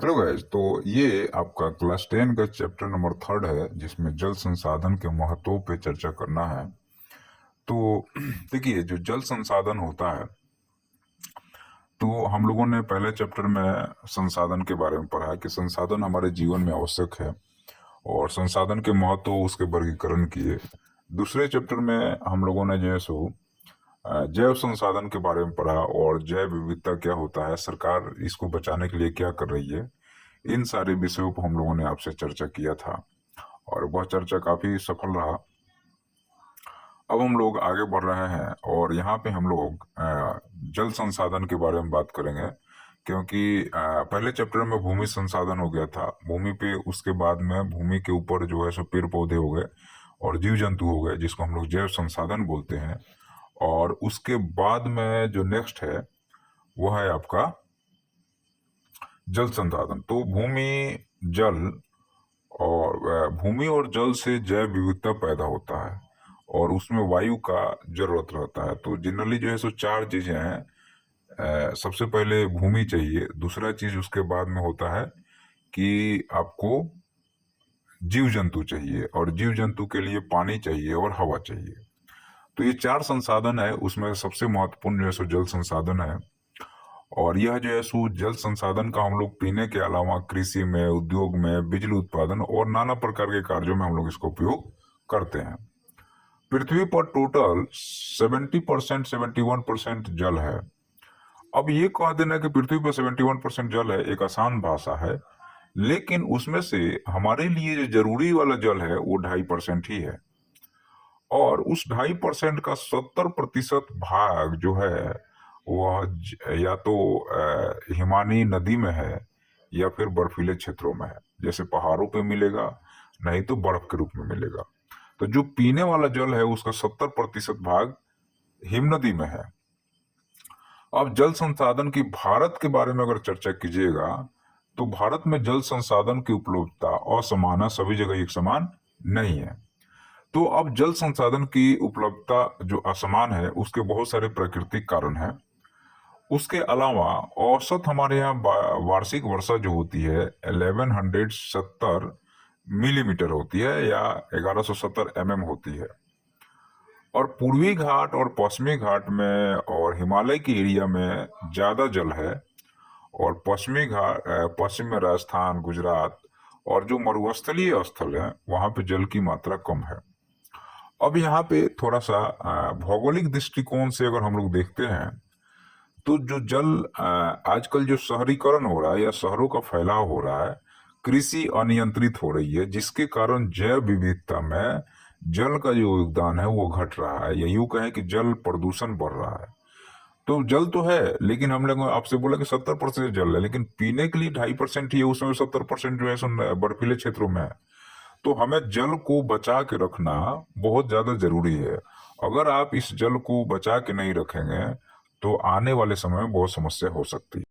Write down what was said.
Hello guys. तो ये आपका क्लास 10 का चैप्टर नंबर 3 है, जिसमें जल संसाधन के महत्व पे चर्चा करना है। तो देखिए, जो जल संसाधन होता है, तो हम लोगों ने पहले चैप्टर में संसाधन के बारे में पढ़ा है कि संसाधन हमारे जीवन में आवश्यक है, और संसाधन के महत्व उसके वर्गीकरण किए। दूसरे चैप्टर में हम लोगों ने जो है सो जैव संसाधन के बारे में पढ़ा, और जैव विविधता क्या होता है, सरकार इसको बचाने के लिए क्या कर रही है। इन सारे विषयों पर हम लोगों ने आपसे चर्चा किया था, और वह चर्चा काफी सफल रहा। अब हम लोग आगे बढ़ रहे हैं, और यहाँ पे हम लोग जल संसाधन के बारे में बात करेंगे। क्योंकि पहले चैप्टर में भूमि संसाधन हो गया था, भूमि पे, उसके बाद में भूमि के ऊपर जो है सो पेड़ पौधे हो गए और जीव जंतु हो गए, जिसको हम लोग जैव संसाधन बोलते हैं। और उसके बाद में जो नेक्स्ट है वो है आपका जल संसाधन। तो भूमि, जल और भूमि और जल से जैव विविधता पैदा होता है, और उसमें वायु का जरूरत रहता है। तो जनरली जो है सो चार चीजें हैं। सबसे पहले भूमि चाहिए, दूसरा चीज उसके बाद में होता है कि आपको जीव जंतु चाहिए, और जीव जंतु के लिए पानी चाहिए और हवा चाहिए। तो ये चार संसाधन है, उसमें सबसे महत्वपूर्ण जो है सो जल संसाधन है। और यह जो है सो जल संसाधन का हम लोग पीने के अलावा कृषि में, उद्योग में, बिजली उत्पादन और नाना प्रकार के कार्यों में हम लोग इसका उपयोग करते हैं। पृथ्वी पर टोटल 70%, 71% जल है। अब ये कह देना कि पृथ्वी पर 71% जल है एक आसान भाषा है, लेकिन उसमें से हमारे लिए जो जरूरी वाला जल है वो 2.5% ही है। और उस 2.5% का 70% भाग जो है वह या तो हिमानी नदी में है, या फिर बर्फीले क्षेत्रों में है, जैसे पहाड़ों पे मिलेगा, नहीं तो बर्फ के रूप में मिलेगा। तो जो पीने वाला जल है उसका 70% भाग हिम नदी में है। अब जल संसाधन की भारत के बारे में अगर चर्चा कीजिएगा, तो भारत में जल संसाधन की उपलब्धता असमान है, सभी जगह एक समान नहीं है। तो अब जल संसाधन की उपलब्धता जो असमान है, उसके बहुत सारे प्राकृतिक कारण हैं। उसके अलावा औसत हमारे यहाँ वार्षिक वर्षा जो होती है 1170 मिलीमीटर होती है, या 1170 होती है। और पूर्वी घाट और पश्चिमी घाट में और हिमालय के एरिया में ज्यादा जल है, और पश्चिमी घाट, पश्चिम में राजस्थान, गुजरात और जो मरुस्थलीय स्थल है वहां पे जल की मात्रा कम है। अब यहाँ पे थोड़ा सा भौगोलिक दृष्टिकोण से अगर हम लोग देखते हैं, तो जो जल आजकल जो शहरीकरण हो रहा है या शहरों का फैलाव हो रहा है, कृषि अनियंत्रित हो रही है, जिसके कारण जैव विविधता में जल का जो योगदान है वो घट रहा है, या यूं कहें कि जल प्रदूषण बढ़ रहा है। तो जल तो है, लेकिन हम लोग आपसे बोला कि 70% जल है, लेकिन पीने के लिए 2.5% ही है, उसमें 70% जो है सो बर्फीले क्षेत्रों में है। तो हमें जल को बचा के रखना बहुत ज्यादा जरूरी है। अगर आप इस जल को बचा के नहीं रखेंगे, तो आने वाले समय में बहुत समस्या हो सकती है।